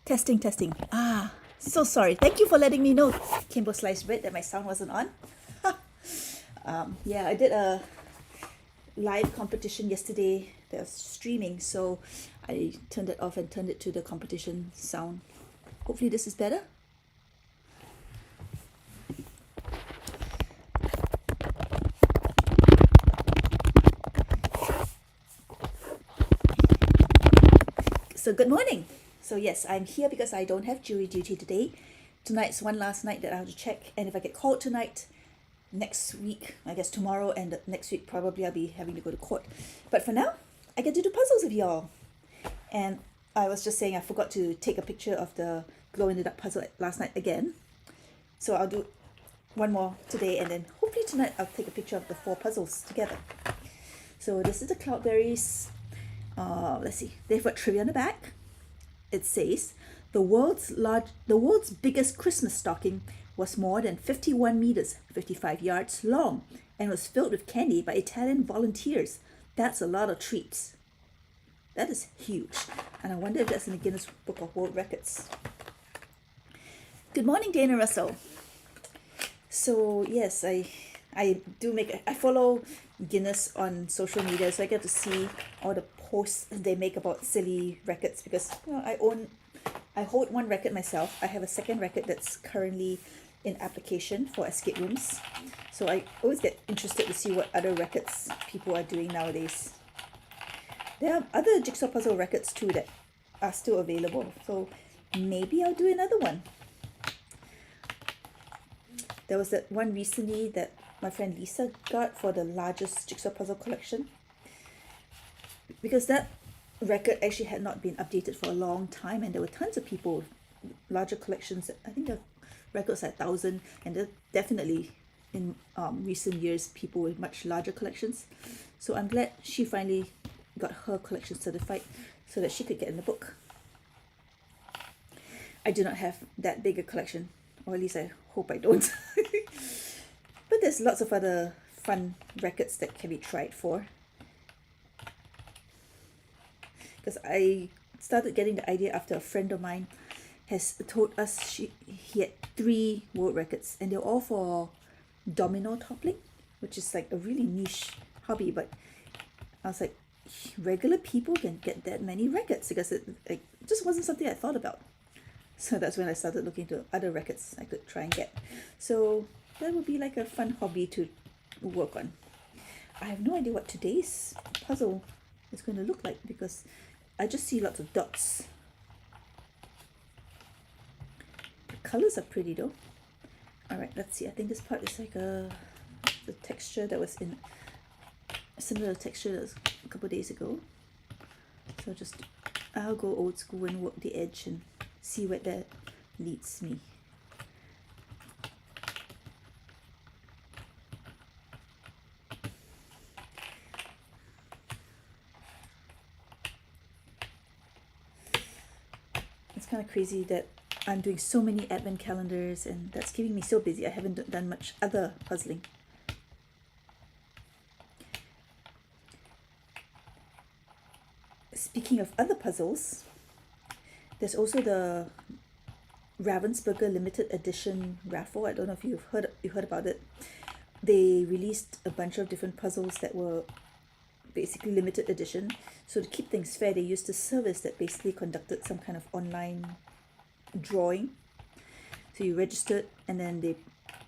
Testing, testing. So sorry. Thank you for letting me know, Kimbo Sliced Bread, that my sound wasn't on. Yeah, I did a live competition yesterday that was streaming, so I turned it off and turned it to the competition sound. Hopefully this is better. So good morning. So yes, I'm here because I don't have jury duty today. Tonight's one last night that I have to check, and if I get called tonight, next week, I guess tomorrow and the next week probably I'll be having to go to court. But for now, I get to do puzzles with y'all. And I was just saying I forgot to take a picture of the glow in the dark puzzle last night again. So I'll do one more today, and then hopefully tonight I'll take a picture of the 4 puzzles together. So this is the Cloudberries. Let's see. They've got trivia on the back. It says the world's biggest Christmas stocking was more than 51 meters, 55 yards long, and was filled with candy by Italian volunteers. That's a lot of treats. That is huge. And I wonder if that's in the Guinness Book of World Records. Good morning, Dana Russell. So yes, I follow Guinness on social media, so I get to see all the posts they make about silly records, because I hold one record myself. I have a second record that's currently in application for escape rooms. So I always get interested to see what other records people are doing nowadays. There are other jigsaw puzzle records too that are still available. So maybe I'll do another one. There was that one recently that my friend Lisa got for the largest jigsaw puzzle collection. Because that record actually had not been updated for a long time, and there were tons of people with larger collections. I think the records are 1,000, and there definitely in recent years people with much larger collections. So I'm glad she finally got her collection certified so that she could get in the book. I do not have that big a collection, or at least I hope I don't. But there's lots of other fun records that can be tried for. Because I started getting the idea after a friend of mine has told us he had 3 world records, and they're all for domino toppling, which is like a really niche hobby. But I was like, regular people can get that many records, because it just wasn't something I thought about. So that's when I started looking into other records I could try and get. So that would be like a fun hobby to work on. I have no idea what today's puzzle is going to look like, because I just see lots of dots. The colors are pretty though. Alright, let's see. I think this part is like the texture that was in similar texture that was a couple of days ago. So I'll go old school and work the edge and see where that leads me. It's kind of crazy that I'm doing so many advent calendars, and that's keeping me so busy. I haven't done much other puzzling. Speaking of other puzzles, there's also the Ravensburger limited edition raffle. I don't know if you heard about it. They released a bunch of different puzzles that were basically limited edition. So to keep things fair, they used a service that basically conducted some kind of online drawing. So you registered, and then they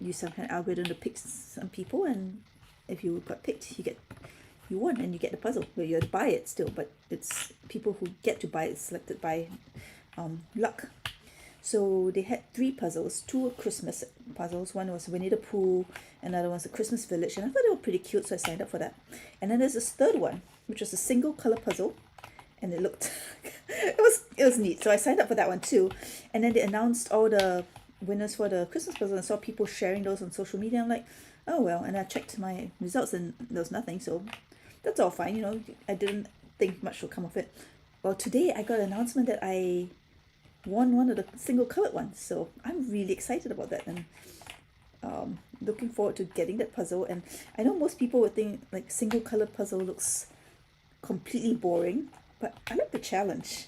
use some kind of algorithm to pick some people, and if you got picked, you won and you get the puzzle. Well, you have to buy it still, but it's people who get to buy it selected by luck. So they had 3 puzzles. 2 were Christmas puzzles. One was Winnie the Pooh, another one's a Christmas village, and I thought they were pretty cute, so I signed up for that. And then there's this third one, which was a single color puzzle, and it looked it was neat. So I signed up for that one too. And then they announced all the winners for the Christmas puzzle, and saw people sharing those on social media. I'm like, oh well. And I checked my results, and there was nothing. So that's all fine, I didn't think much would come of it. Well, today I got an announcement that I won one of the single colored ones, so I'm really excited about that, and looking forward to getting that puzzle. And I know most people would think like single colored puzzle looks completely boring, but I like the challenge.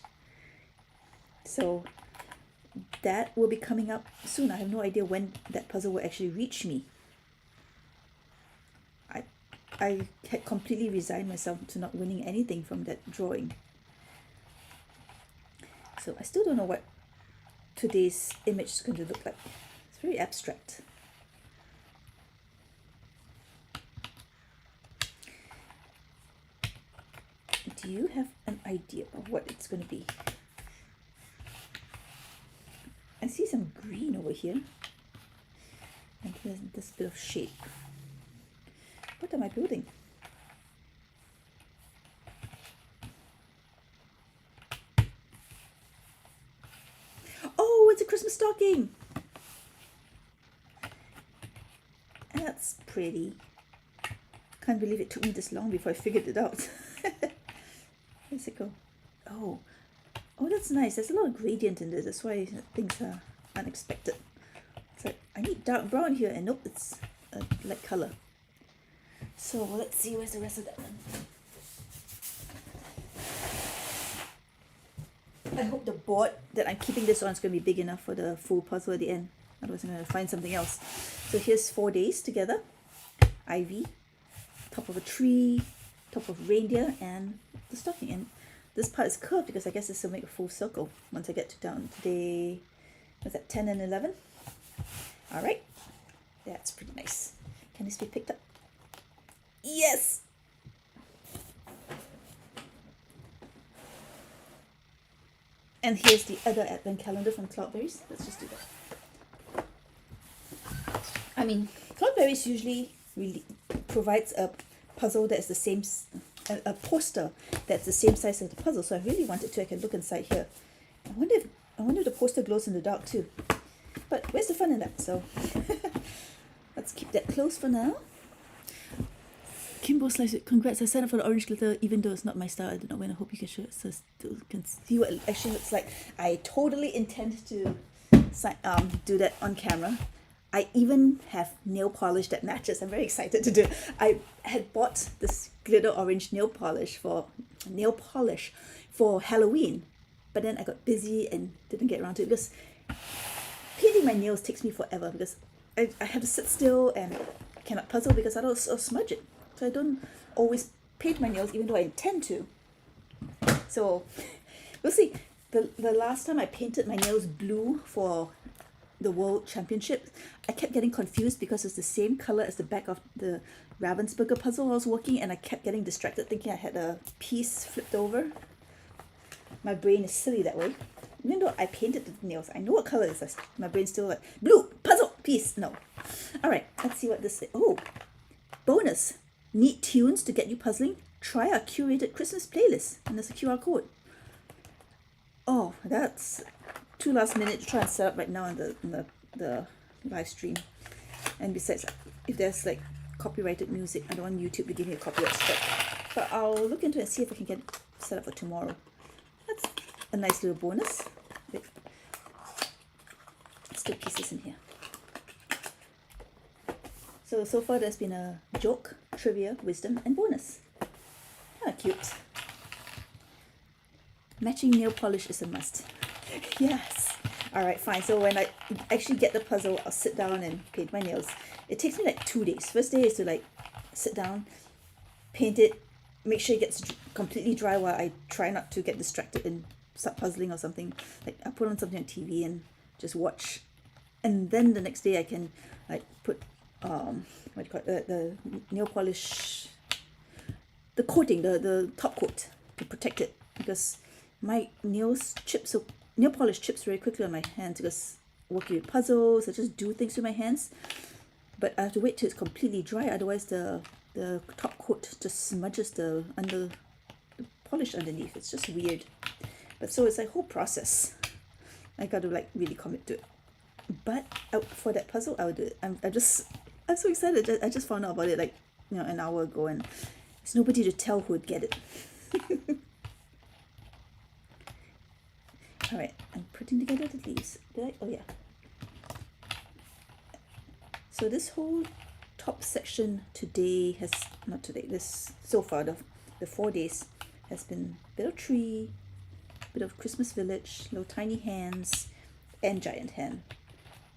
So that will be coming up soon. I have no idea when that puzzle will actually reach me. I had completely resigned myself to not winning anything from that drawing. So I still don't know what today's image is going to look like. It's very abstract. Do you have an idea of what it's going to be? I see some green over here. And there's this bit of shape. What am I building? Oh, it's a Christmas stocking. That's pretty. Can't believe it took me this long before I figured it out. Where's it go? Oh, that's nice. There's a lot of gradient in this. That's why things are unexpected. It's like, I need dark brown here, and nope, it's a light color. So let's see, where's the rest of that one? I hope the board that I'm keeping this on is going to be big enough for the full puzzle at the end. Otherwise I'm going to find something else. So here's 4 days together. Ivy, top of a tree, top of reindeer, and the stocking. And this part is curved because I guess this will make a full circle once I get to down to day, what's that, 10 and 11? Alright, that's pretty nice. Can this be picked up? Yes! And here's the other advent calendar from Cloudberries. Let's just do that. I mean, Cloudberries usually really provides a puzzle that's the same, a poster that's the same size as the puzzle. So I really wanted to. I can look inside here. I wonder if the poster glows in the dark too. But where's the fun in that? So let's keep that closed for now. Kimbo Slice, congrats, I signed up for the orange glitter even though it's not my style. I don't know when. I hope you can show it so you can see what it actually looks like. I totally intend to do that on camera. I even have nail polish that matches. I'm very excited to do it. I had bought this glitter orange nail polish for Halloween, but then I got busy and didn't get around to it because painting my nails takes me forever because I have to sit still and cannot puzzle because I'll smudge it. So I don't always paint my nails even though I intend to. So we'll see. The last time I painted my nails blue for the World Championship, I kept getting confused because it's the same color as the back of the Ravensburger puzzle I was working, and I kept getting distracted thinking I had a piece flipped over. My brain is silly that way. Even though I painted the nails, I know what color it is. My brain's still like, blue, puzzle, piece, no. Alright, let's see what this is. Oh, bonus. Need tunes to get you puzzling? Try our curated Christmas playlist. And there's a QR code. Oh, that's too last minute to try and set up right now on the live stream. And besides, if there's like copyrighted music, I don't want YouTube to give me a copyright strike. But I'll look into it and see if I can get it set up for tomorrow. That's a nice little bonus. Wait. Let's do pieces in here. So far there's been a joke, trivia, wisdom, and bonus. Ah, cute. Matching nail polish is a must. Yes. Alright, fine. So when I actually get the puzzle, I'll sit down and paint my nails. It takes me like 2 days. First day is to like sit down, paint it, make sure it gets completely dry while I try not to get distracted and start puzzling or something. Like I put on something on TV and just watch. And then the next day I can like put what do you call it, the nail polish, the coating, the top coat to protect it, because my nail polish chips very quickly on my hands because working with puzzles, I just do things with my hands, but I have to wait till it's completely dry, otherwise the top coat just smudges the polish underneath. It's just weird. But so it's a whole process. I got to like really commit to it. But for that puzzle, I would do it. I'm so excited. I just found out about it like an hour ago, and there's nobody to tell who would get it. All right, I'm putting together the leaves. Oh yeah. So this whole top section today so far the 4 days has been a bit of tree, bit of Christmas village, little tiny hands, and giant hen.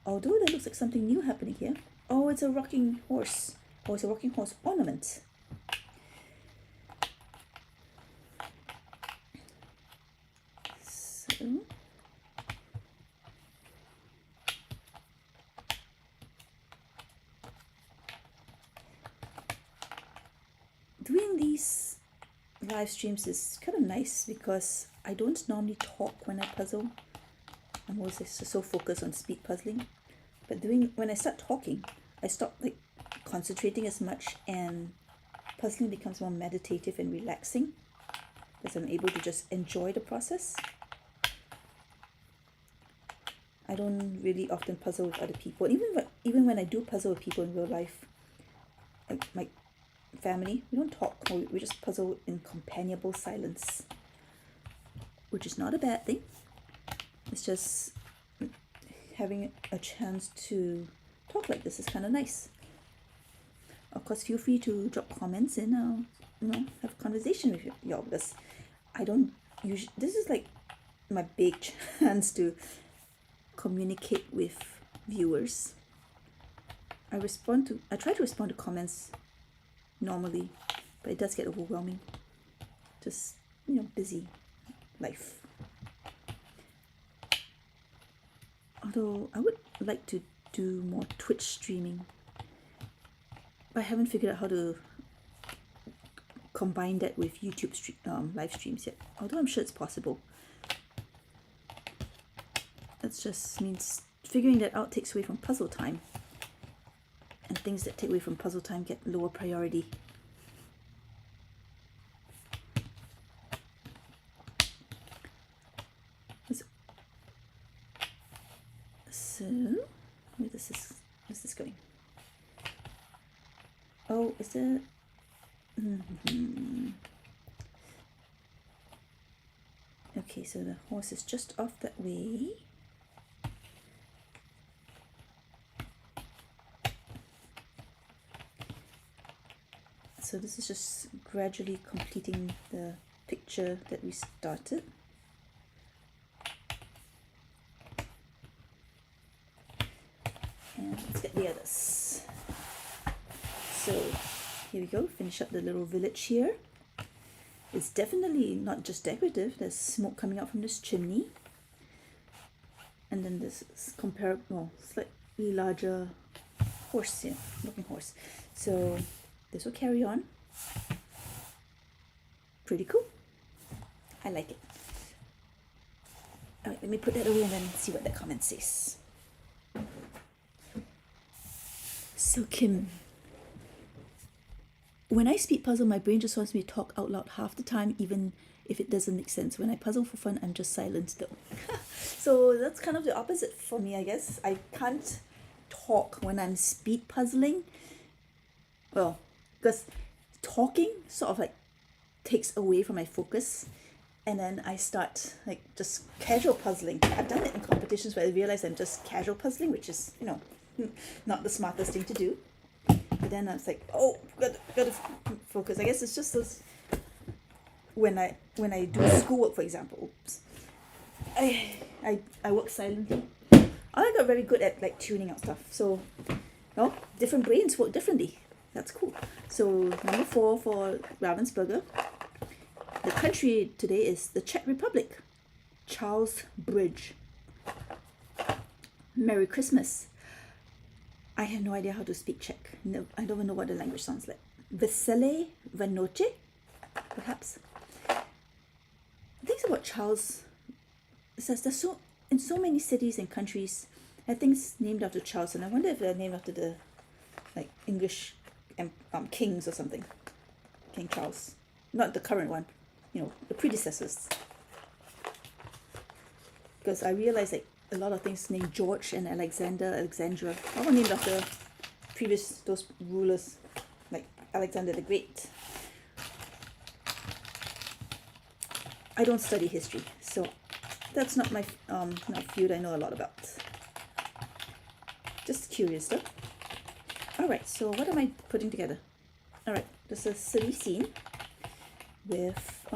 Although there looks like something new happening here. Oh, it's a rocking horse. Oh, it's a rocking horse ornament. So, doing these live streams is kind of nice because I don't normally talk when I puzzle. I'm always so focused on speed puzzling. But when I start talking, I stop like concentrating as much, and puzzling becomes more meditative and relaxing because I'm able to just enjoy the process. I don't really often puzzle with other people. Even when I do puzzle with people in real life, like my family, we don't talk. We just puzzle in companionable silence, which is not a bad thing. It's just having a chance to talk like this is kind of nice. Of course, feel free to drop comments and have a conversation with y'all, because I don't usually. This is like my big chance to communicate with viewers. I try to respond to comments normally, but it does get overwhelming. Just busy life. Although I would like to do more Twitch streaming, but I haven't figured out how to combine that with YouTube live streams yet. Although I'm sure it's possible. That just means figuring that out takes away from puzzle time, and things that take away from puzzle time get lower priority. So, where's this going? Oh, is there? Okay, so the horse is just off that way. So this is just gradually completing the picture that we started. And let's get the others. So here we go, finish up the little village here. It's definitely not just decorative. There's smoke coming out from this chimney. And then this slightly larger horse here, looking horse. So this will carry on. Pretty cool. I like it. Alright, let me put that away and then see what the comment says. So Kim, when I speed puzzle, my brain just wants me to talk out loud half the time, even if it doesn't make sense. When I puzzle for fun, I'm just silent though. So that's kind of the opposite for me, I guess. I can't talk when I'm speed puzzling. Well, because talking sort of like takes away from my focus, and then I start like just casual puzzling. I've done it in competitions where I realize I'm just casual puzzling, which is, not the smartest thing to do. But then I was like, oh, gotta focus. I guess it's just those, when I do schoolwork, for example. Oops. I work silently. I got very good at like tuning out stuff. So, different brains work differently. That's cool. So number 4 for Ravensburger. The country today is the Czech Republic. Charles Bridge. Merry Christmas. I have no idea how to speak Czech. No, I don't even know what the language sounds like. Vesele Vanoche, perhaps. Things about Charles. It says there's in so many cities and countries, there are things named after Charles, and I wonder if they're named after the English kings or something. King Charles, not the current one, the predecessors. Because I realized a lot of things named George and Alexandra, all named after those rulers, like Alexander the Great. I don't study history, so that's not my field I know a lot about. Just curious though. Alright, so what am I putting together? Alright, there's a city scene with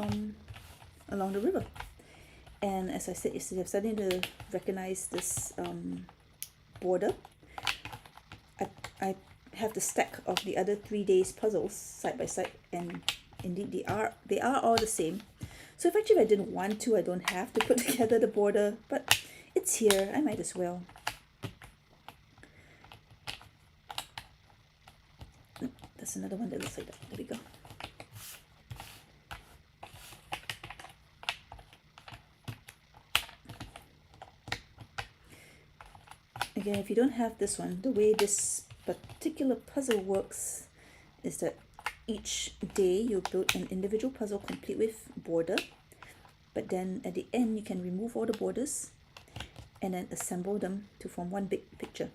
along the river. And as I said yesterday, I'm starting to recognize this border. I have the stack of the other 3 days puzzles side by side, and indeed they are all the same. So if I didn't want to, I don't have to put together the border, but it's here, I might as well. That's another one that looks like that. There we go. Again, if you don't have this one, the way this particular puzzle works is that each day you build an individual puzzle complete with border, but then at the end you can remove all the borders and then assemble them to form one big picture,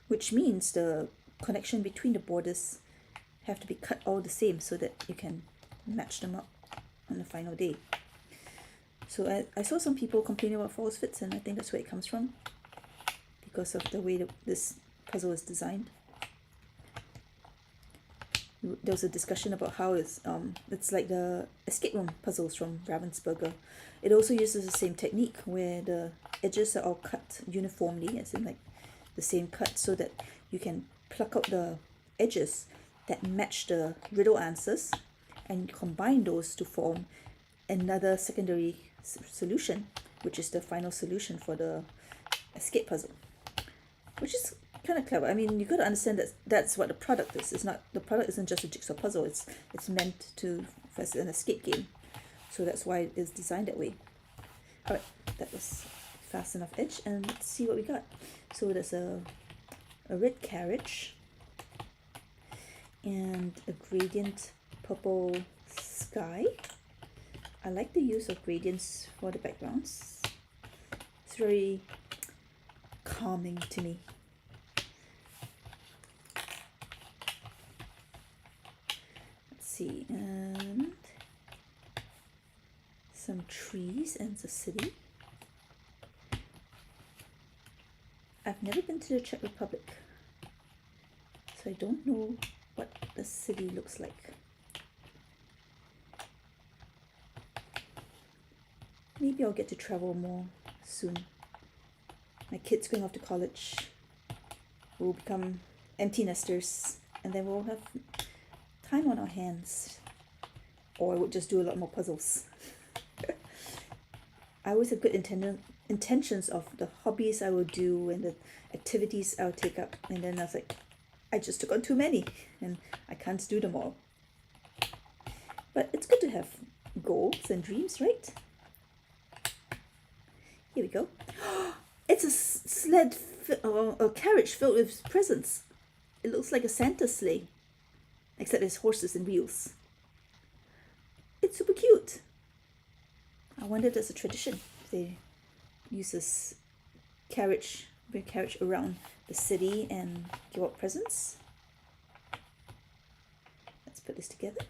which means the connection between the borders have to be cut all the same so that you can match them up on the final day. So I saw some people complaining about false fits, and I think that's where it comes from, because of the way that this puzzle is designed. There was a discussion about how it's like the escape room puzzles from Ravensburger. It also uses the same technique where the edges are all cut uniformly, as in like the same cut, so that you can pluck out the edges that match the riddle answers and combine those to form another secondary solution, which is the final solution for the escape puzzle, which is kind of clever. I mean, you got to understand that that's what the product is. It's not, the product isn't just a jigsaw puzzle. It's meant to as an escape game, so that's why it's designed that way. All right, that was fast enough edge, and let's see what we got. So there's a red carriage and a gradient purple sky. I like the use of gradients for the backgrounds. It's very calming to me. Let's see, and some trees and the city. I've never been to the Czech Republic, so I don't know what the city looks like. Maybe I'll get to travel more soon. My kids going off to college will become empty nesters, and then we'll have time on our hands. Or I would just do a lot more puzzles. I always have good intentions of the hobbies I will do and the activities I'll take up, and then I was like, I just took on too many and I can't do them all. But it's good to have goals and dreams, right? Here we go. It's a carriage filled with presents. It looks like a Santa sleigh, except there's horses and wheels. It's super cute. I wonder if there's a tradition. They use this carriage, bring carriage around the city and give out presents. Let's put this together.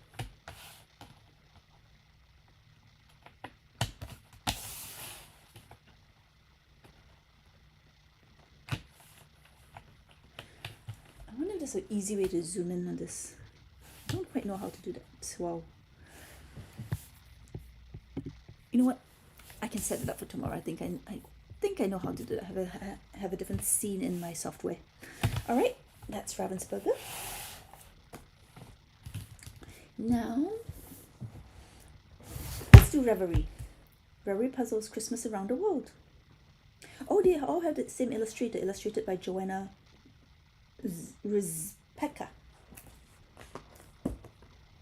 I wonder if there's an easy way to zoom in on this. I don't quite know how to do that. Wow. You know what? I can set it up for tomorrow. I think I know how to do that. Have a different scene in my software. All right, that's Ravensburger. Now, let's do Reverie. Reverie puzzles Christmas around the world. Oh, they all have the same illustrator, illustrated by Joanna Rizpeka.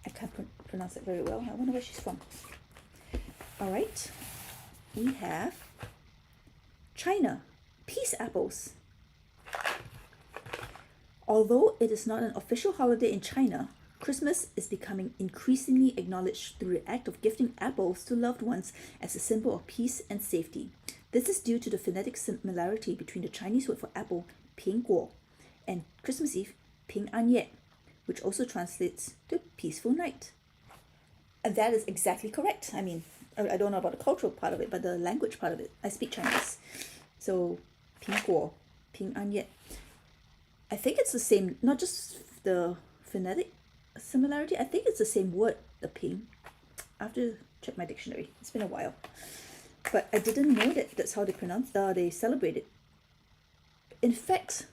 I can't pronounce it very well. I wonder where she's from. All right, we have China, peace apples. Although it is not an official holiday in China, Christmas is becoming increasingly acknowledged through the act of gifting apples to loved ones as a symbol of peace and safety. This is due to the phonetic similarity between the Chinese word for apple, 苹果, and Christmas Eve, 平安夜, which also translates to peaceful night. And that is exactly correct. I mean, I don't know about the cultural part of it, but the language part of it. I speak Chinese. So, 苹果, 平安夜. I think it's the same, not just the phonetic similarity. I think it's the same word, the ping. I have to check my dictionary. It's been a while. But I didn't know that that's how they celebrate it. In fact,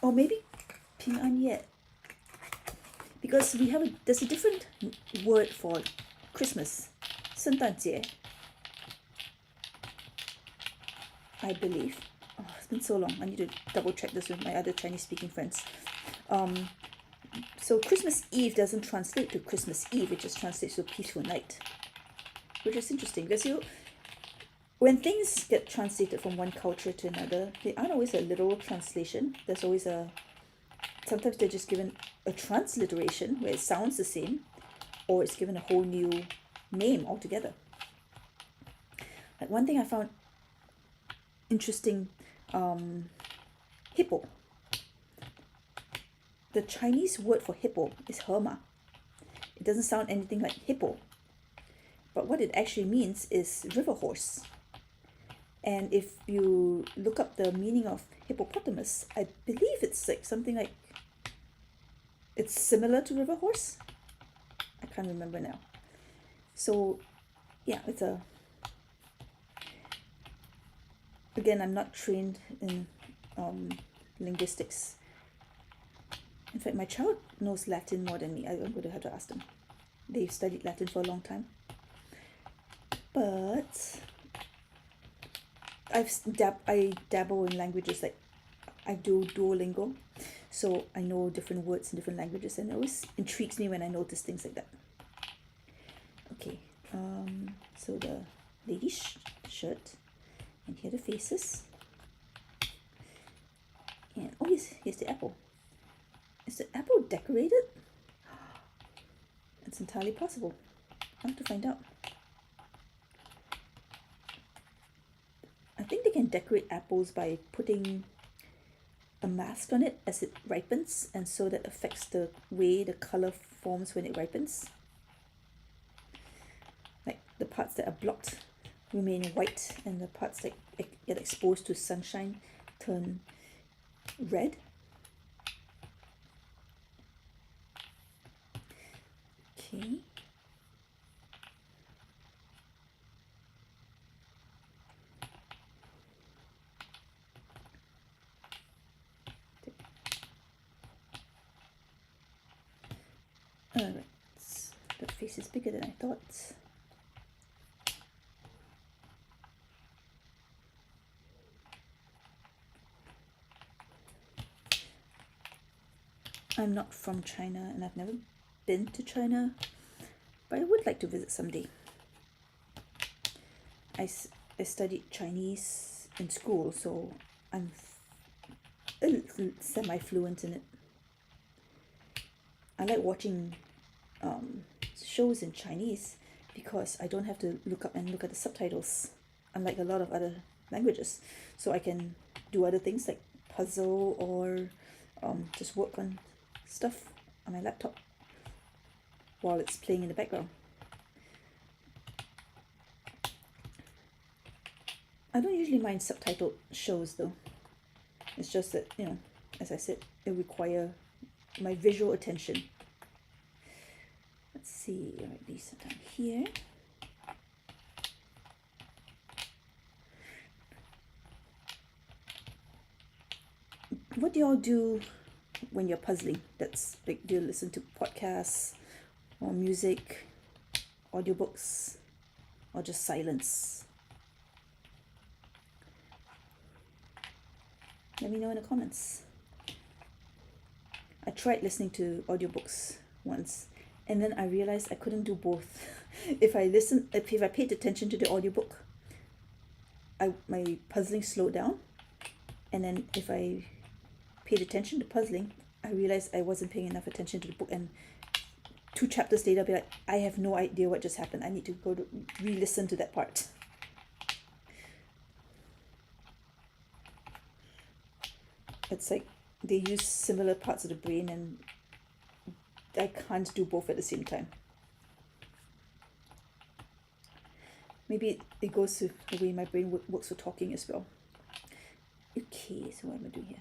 or maybe Ping An Ye, because there's a different word for Christmas, 圣诞节, I believe. Oh, it's been so long. I need to double check this with my other Chinese speaking friends. So Christmas Eve doesn't translate to Christmas Eve, it just translates to peaceful night, which is interesting because when things get translated from one culture to another, they aren't always a literal translation. There's always sometimes they're just given a transliteration where it sounds the same, or it's given a whole new name altogether. Like one thing I found interesting, hippo. The Chinese word for hippo is hema. It doesn't sound anything like hippo, but what it actually means is river horse. And if you look up the meaning of hippopotamus, I believe it's like something like, it's similar to river horse. I can't remember now. So yeah, again, I'm not trained in linguistics. In fact, my child knows Latin more than me. I'm going to have to ask them. They've studied Latin for a long time. But I dabble in languages, like I do Duolingo, so I know different words in different languages, and it always intrigues me when I notice things like that. Okay, so the lady's shirt, and here are the faces, and oh yes, here's the apple. Is the apple decorated? It's entirely possible. I'll have to find out. I think they can decorate apples by putting a mask on it as it ripens, and so that affects the way the color forms when it ripens. Like the parts that are blocked remain white, and the parts that get exposed to sunshine turn red. Okay. Alright, that face is bigger than I thought. I'm not from China, and I've never been to China, but I would like to visit someday. I studied Chinese in school, so I'm semi-fluent in it. I like watching shows in Chinese because I don't have to look at the subtitles, unlike a lot of other languages. So I can do other things like puzzle or just work on stuff on my laptop while it's playing in the background. I don't usually mind subtitled shows though. It's just that, as I said, it requires my visual attention. Let's see, write these down here. What do y'all do when you're puzzling? That's like, do you listen to podcasts or music, audiobooks, or just silence? Let me know in the comments. I tried listening to audiobooks once, and then I realized I couldn't do both. If I paid attention to the audiobook, my puzzling slowed down, and then if I paid attention to puzzling, I realized I wasn't paying enough attention to the book, and 2 chapters later I'll be like, I have no idea what just happened. I need to go to re-listen to that part. It's like they use similar parts of the brain, and I can't do both at the same time. Maybe it goes to the way my brain works for talking as well. Okay, so what am I doing here?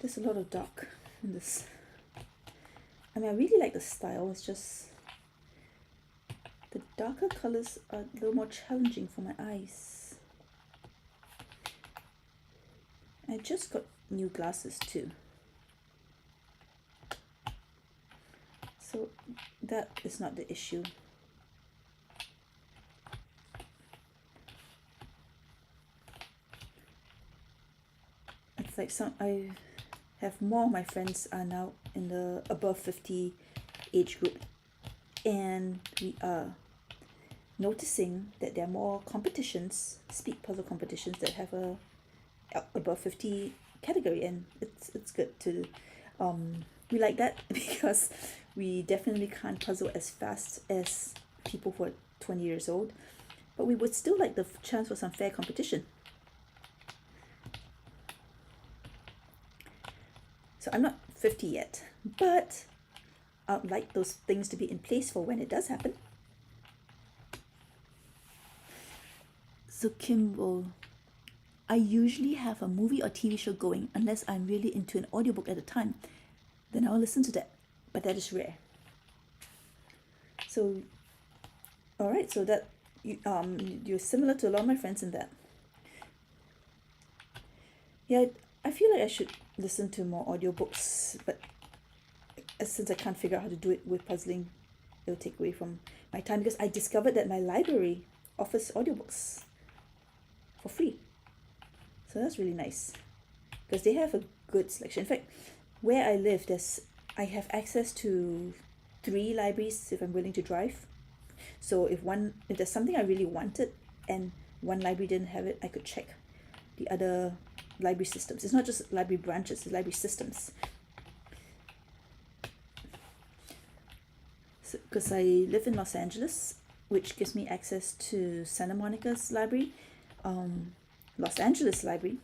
There's a lot of dark in this. I mean, I really like the style. It's just the darker colors are a little more challenging for my eyes. I just got new glasses too, so that is not the issue. It's like I have more of my friends are now in the above 50 age group, and we are noticing that there are more competitions, speed puzzle competitions, that have a above 50 category, and it's good to we like that because we definitely can't puzzle as fast as people who are 20 years old, but we would still like the chance for some fair competition. So I'm not 50 yet, but I'd like those things to be in place for when it does happen. So Kimball, I usually have a movie or TV show going unless I'm really into an audiobook at a time. Then I'll listen to that, but that is rare. So, all right, so that you're similar to a lot of my friends in that. Yeah, I feel like I should listen to more audiobooks, but since I can't figure out how to do it with puzzling, it'll take away from my time, because I discovered that my library offers audiobooks for free. So that's really nice, because they have a good selection. In fact, where I live, I have access to 3 libraries if I'm willing to drive. So if there's something I really wanted and one library didn't have it, I could check the other library systems. It's not just library branches, it's library systems. So, because I live in Los Angeles, which gives me access to Santa Monica's library, Los Angeles library,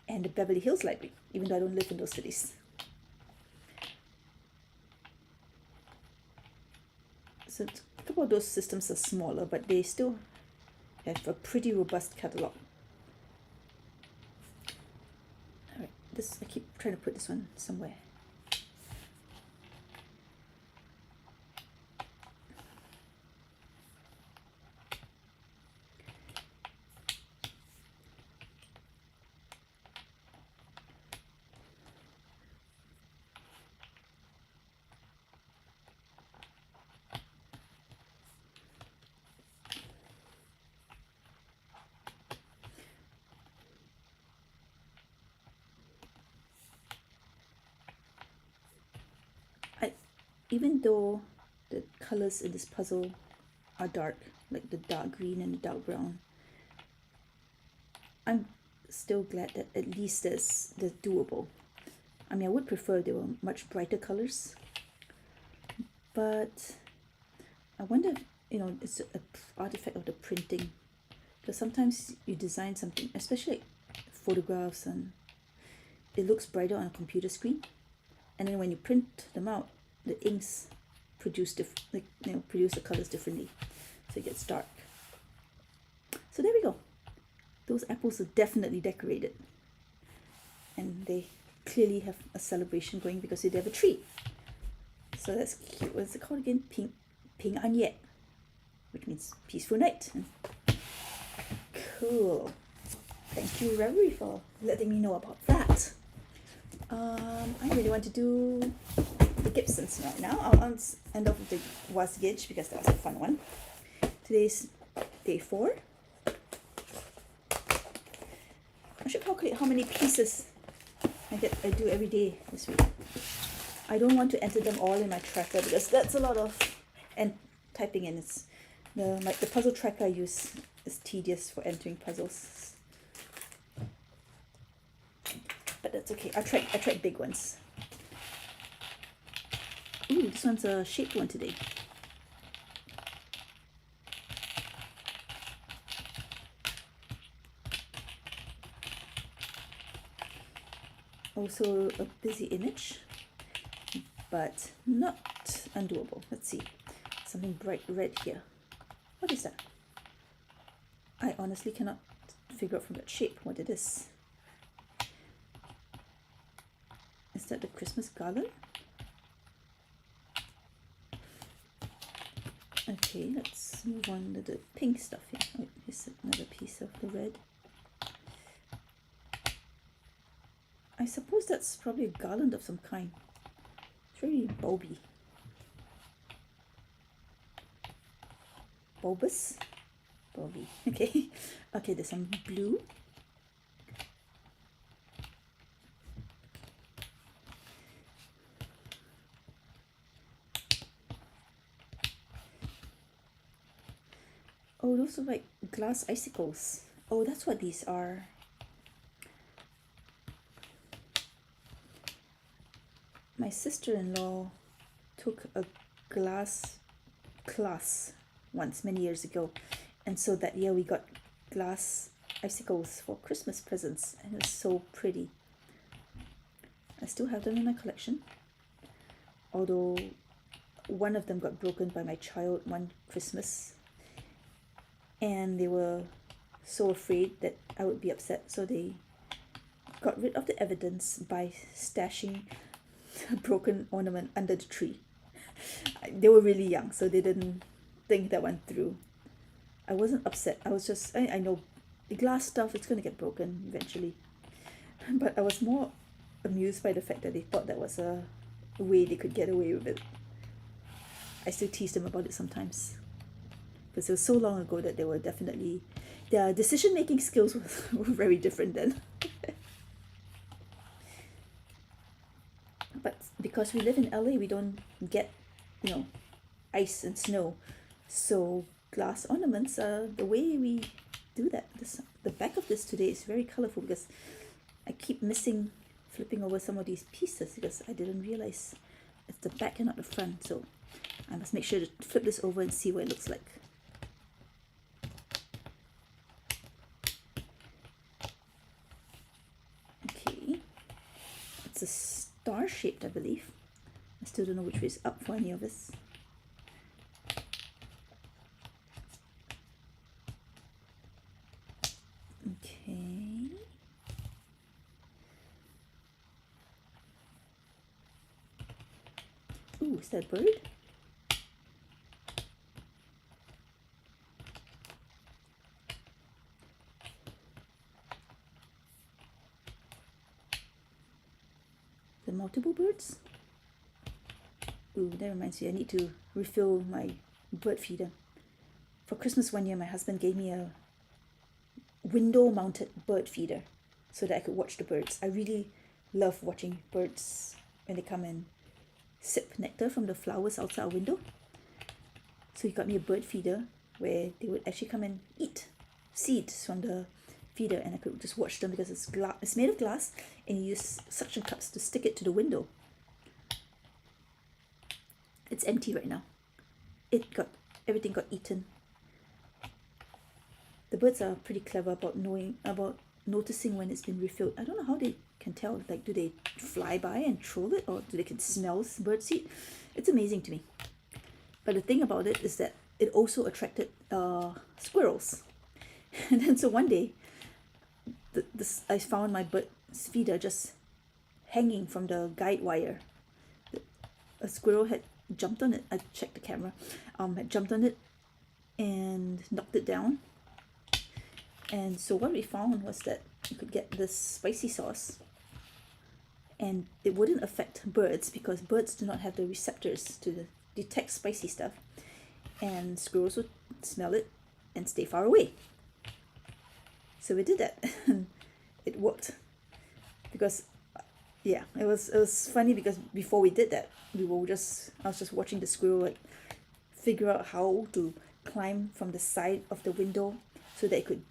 and the Beverly Hills library, even though I don't live in those cities. So a couple of those systems are smaller, but they still have a pretty robust catalog. All right, I keep trying to put this one somewhere. Even though the colors in this puzzle are dark, like the dark green and the dark brown, I'm still glad that at least they're doable. I mean, I would prefer they were much brighter colors, but I wonder if, it's an artifact of the printing, because sometimes you design something, especially like photographs, and it looks brighter on a computer screen, and then when you print them out, the inks produce produce the colors differently, so it gets dark. So there we go. Those apples are definitely decorated, and they clearly have a celebration going because they have a tree. So that's cute. What's it called again? Ping An Ye, which means peaceful night. Cool. Thank you, Reverie, for letting me know about that. I really want to do the Gibsons right now. I'll end off with the Was Gidge because that was a fun one. Today's day 4. I should calculate how many pieces I do every day this week. I don't want to enter them all in my tracker because that's a lot of typing in. It's the puzzle tracker I use is tedious for entering puzzles, but that's okay. I tried big ones. Ooh, this one's a shaped one today. Also a busy image, but not undoable. Let's see. Something bright red here. What is that? I honestly cannot figure out from that shape what it is. that the Christmas garland? Okay, let's move on to the pink stuff here. Wait, here's another piece of the red. I suppose that's probably a garland of some kind. It's very bulby. Bulbous? Bulby. Okay. Okay, there's some blue. Oh, those are like glass icicles. Oh, that's what these are. My sister-in-law took a glass class once, many years ago. And so that year we got glass icicles for Christmas presents. And it was so pretty. I still have them in my collection. Although one of them got broken by my child one Christmas. And they were so afraid that I would be upset, so they got rid of the evidence by stashing a broken ornament under the tree. They were really young, so they didn't think that one through. I wasn't upset. I was just, I know the glass stuff, it's going to get broken eventually. But I was more amused by the fact that they thought that was a way they could get away with it. I still tease them about it sometimes. Because it was so long ago that they were definitely, their decision-making skills were very different then. But because we live in LA, we don't get, ice and snow. So glass ornaments are the way we do that. The back of this today is very colorful because I keep flipping over some of these pieces because I didn't realize it's the back and not the front. So I must make sure to flip this over and see what it looks like. It's a star-shaped, I believe. I still don't know which way is up for any of this. Okay. Ooh, is that a bird? The multiple birds? Ooh, that reminds me, I need to refill my bird feeder. For Christmas one year, my husband gave me a window-mounted bird feeder so that I could watch the birds. I really love watching birds when they come and sip nectar from the flowers outside our window. So he got me a bird feeder where they would actually come and eat seeds from the feeder, and I could just watch them because it's made of glass, and you use suction cups to stick it to the window. It's empty right now. Everything got eaten. The birds are pretty clever about noticing when it's been refilled. I don't know how they can tell. Like, do they fly by and troll it, or do they can smell bird seed? It's amazing to me. But the thing about it is that it also attracted squirrels. And then so one day, I found my bird feeder just hanging from the guide wire. A squirrel had jumped on it. I checked the camera. Had jumped on it and knocked it down. And so what we found was that you could get this spicy sauce, and it wouldn't affect birds because birds do not have the receptors to detect spicy stuff, and squirrels would smell it and stay far away. So we did that, and it worked. Because, yeah, it was funny because before we did that, I was just watching the squirrel figure out how to climb from the side of the window so that it could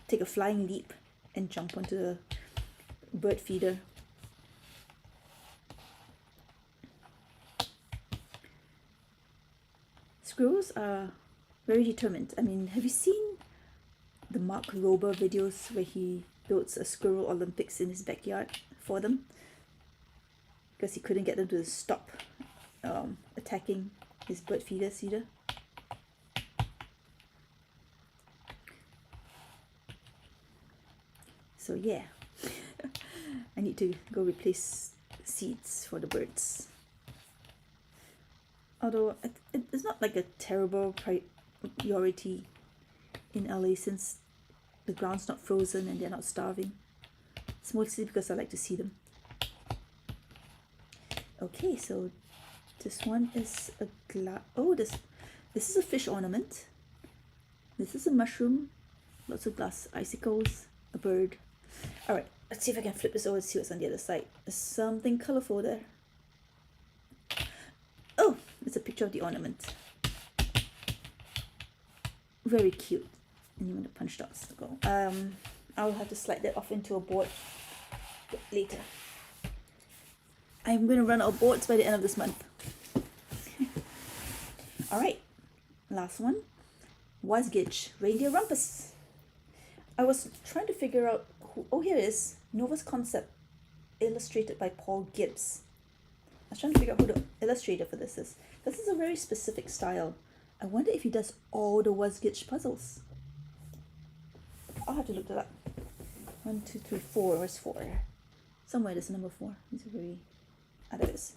take a flying leap and jump onto the bird feeder. Squirrels are very determined. I mean, have you seen the Mark Rober videos where he builds a squirrel Olympics in his backyard for them? Because he couldn't get them to stop attacking his bird feeders either. So yeah, I need to go replace seeds for the birds. Although it's not like a terrible priority in LA since the ground's not frozen and they're not starving. It's mostly because I like to see them. Okay, so this one is a glass. Oh, this is a fish ornament. This is a mushroom. Lots of glass icicles. A bird. All right, let's see if I can flip this over and see what's on the other side. There's something colorful there. Oh, it's a picture of the ornament. Very cute. And you want the punch dots to go. I'll have to slide that off into a board later. I'm going to run out of boards by the end of this month. All right, last one. Wasgitch Reindeer Rumpus. I was trying to figure out who. Oh, here it is. Nova's Concept, illustrated by Paul Gibbs. I was trying to figure out who the illustrator for this is. This is a very specific style. I wonder if he does all the Wasgitch puzzles. I'll have to look that up. 1, 2, 3, 4. Where's 4? Somewhere there's number 4. These are very. Ah, there it is.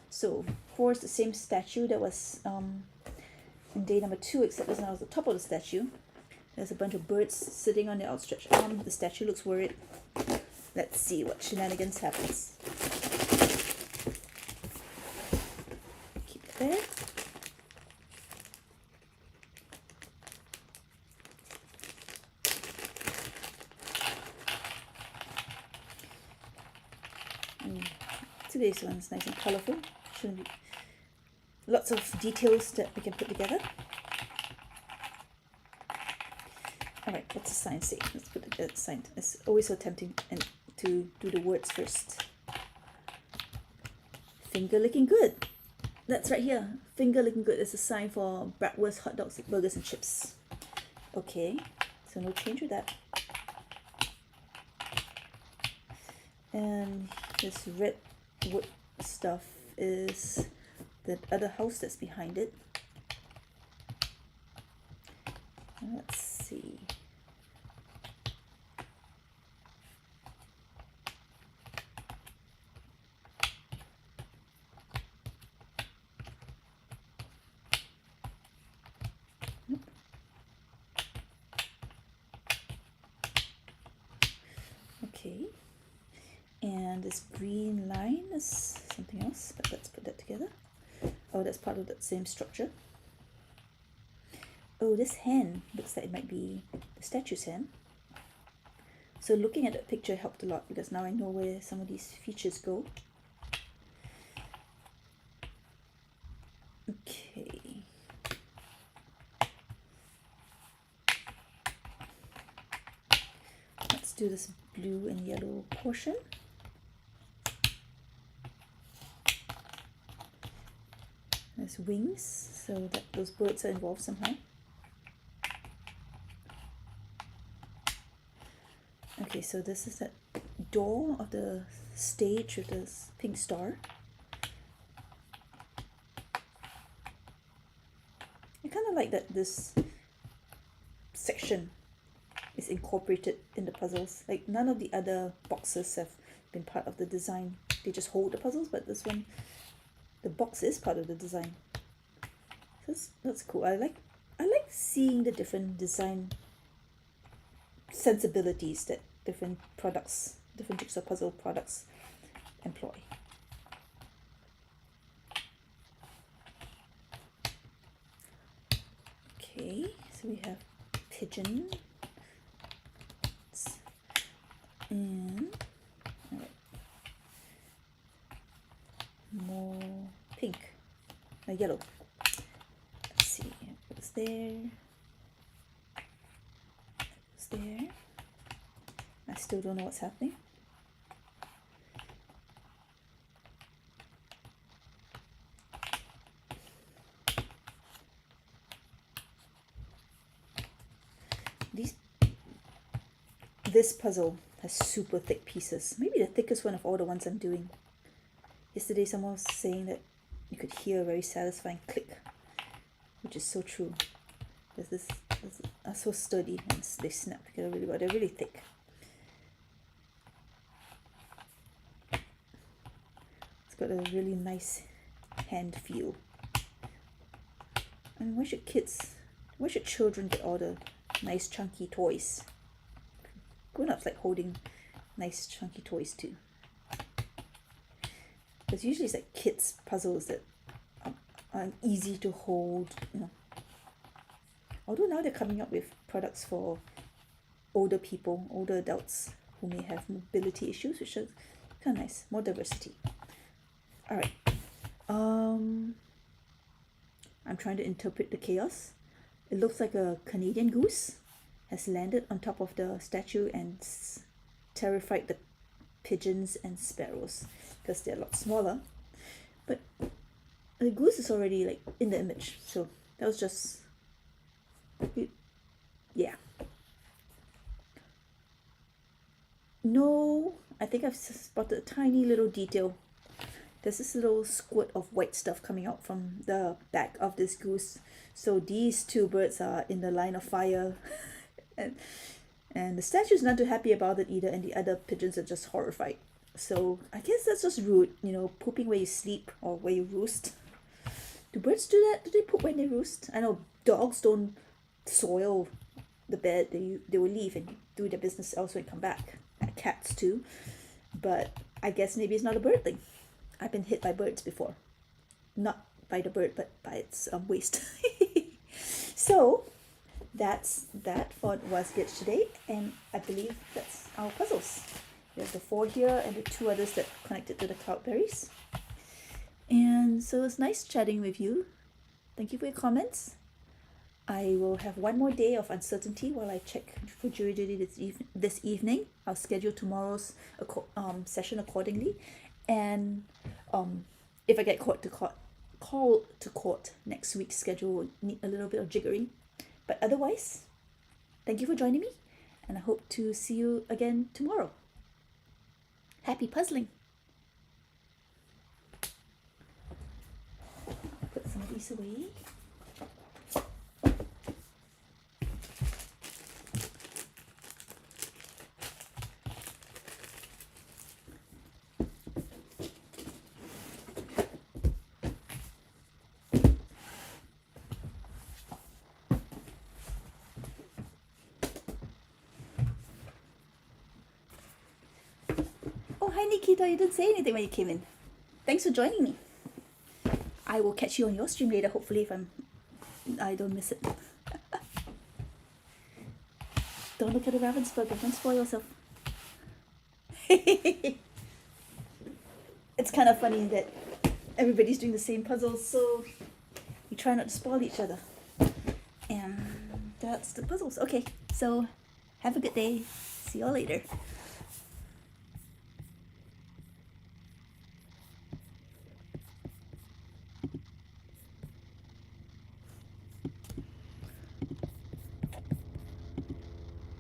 So 4 is the same statue that was in day number 2, except it's now at the top of the statue. There's a bunch of birds sitting on the outstretched arm. The statue looks worried. Let's see what shenanigans happens. Keep it there. Today's one's nice and colorful. Shouldn't be lots of details that we can put together. Alright, what's the sign say? Let's put the sign. It's always so tempting and to do the words first. Finger licking good. That's right here. Finger licking good is a sign for bratwurst, hot dogs, burgers and chips. Okay, so no change with that. And this red wood stuff is the other house that's behind it. Let's see. Okay. And this green line is something else, but let's put that together. Oh, that's part of that same structure. Oh, this hand looks like it might be the statue's hand. So looking at that picture helped a lot because now I know where some of these features go. Okay. Let's do this blue and yellow portion. There's wings, so that those birds are involved somehow. Okay, so this is that door of the stage with this pink star. I kind of like that this section is incorporated in the puzzles. Like none of the other boxes have been part of the design. They just hold the puzzles, but this one, the box is part of the design. So that's cool. I like seeing the different design sensibilities that different products, different jigsaw puzzle products employ. Okay, so we have pigeon and more pink, yellow. Let's see, what's there? What's there? I still don't know what's happening. This puzzle has super thick pieces. Maybe the thickest one of all the ones I'm doing. Yesterday someone was saying that you could hear a very satisfying click, which is so true. Because this are so sturdy and they snap together really well. They're really thick. got a really nice hand feel. And why should children get all the nice chunky toys? Grown-ups like holding nice chunky toys too. Because usually it's like kids' puzzles that are easy to hold, you know. Although now they're coming up with products for older people, older adults who may have mobility issues, which is kind of nice. More diversity. All right. I'm trying to interpret the chaos. It looks like a Canadian goose has landed on top of the statue and terrified the pigeons and sparrows because they're a lot smaller. But the goose is already like in the image, so that was just, yeah. No, I think I've spotted a tiny little detail. There's this little squirt of white stuff coming out from the back of this goose. So these two birds are in the line of fire. and the statue's not too happy about it either, and the other pigeons are just horrified. So I guess that's just rude, you know, pooping where you sleep or where you roost. Do birds do that? Do they poop when they roost? I know dogs don't soil the bed. They will leave and do their business elsewhere and come back. And cats too. But I guess maybe it's not a bird thing. I've been hit by birds before. Not by the bird, but by its waist. So that's that for Was Glitch today. And I believe that's our puzzles. There's the 4 here and the 2 others that connected to the cloudberries. And so it's nice chatting with you. Thank you for your comments. I will have one more day of uncertainty while I check for jury duty this evening. I'll schedule tomorrow's session accordingly. And if I get called to court, next week's schedule will need a little bit of jiggering. But otherwise, thank you for joining me, and I hope to see you again tomorrow. Happy puzzling! Put some of these away. Hi Nikita, you didn't say anything when you came in. Thanks for joining me. I will catch you on your stream later, hopefully, if I don't miss it. Don't look at the Ravensburger, don't spoil yourself. It's kind of funny that everybody's doing the same puzzles, so we try not to spoil each other. And that's the puzzles. Okay, so have a good day. See you all later.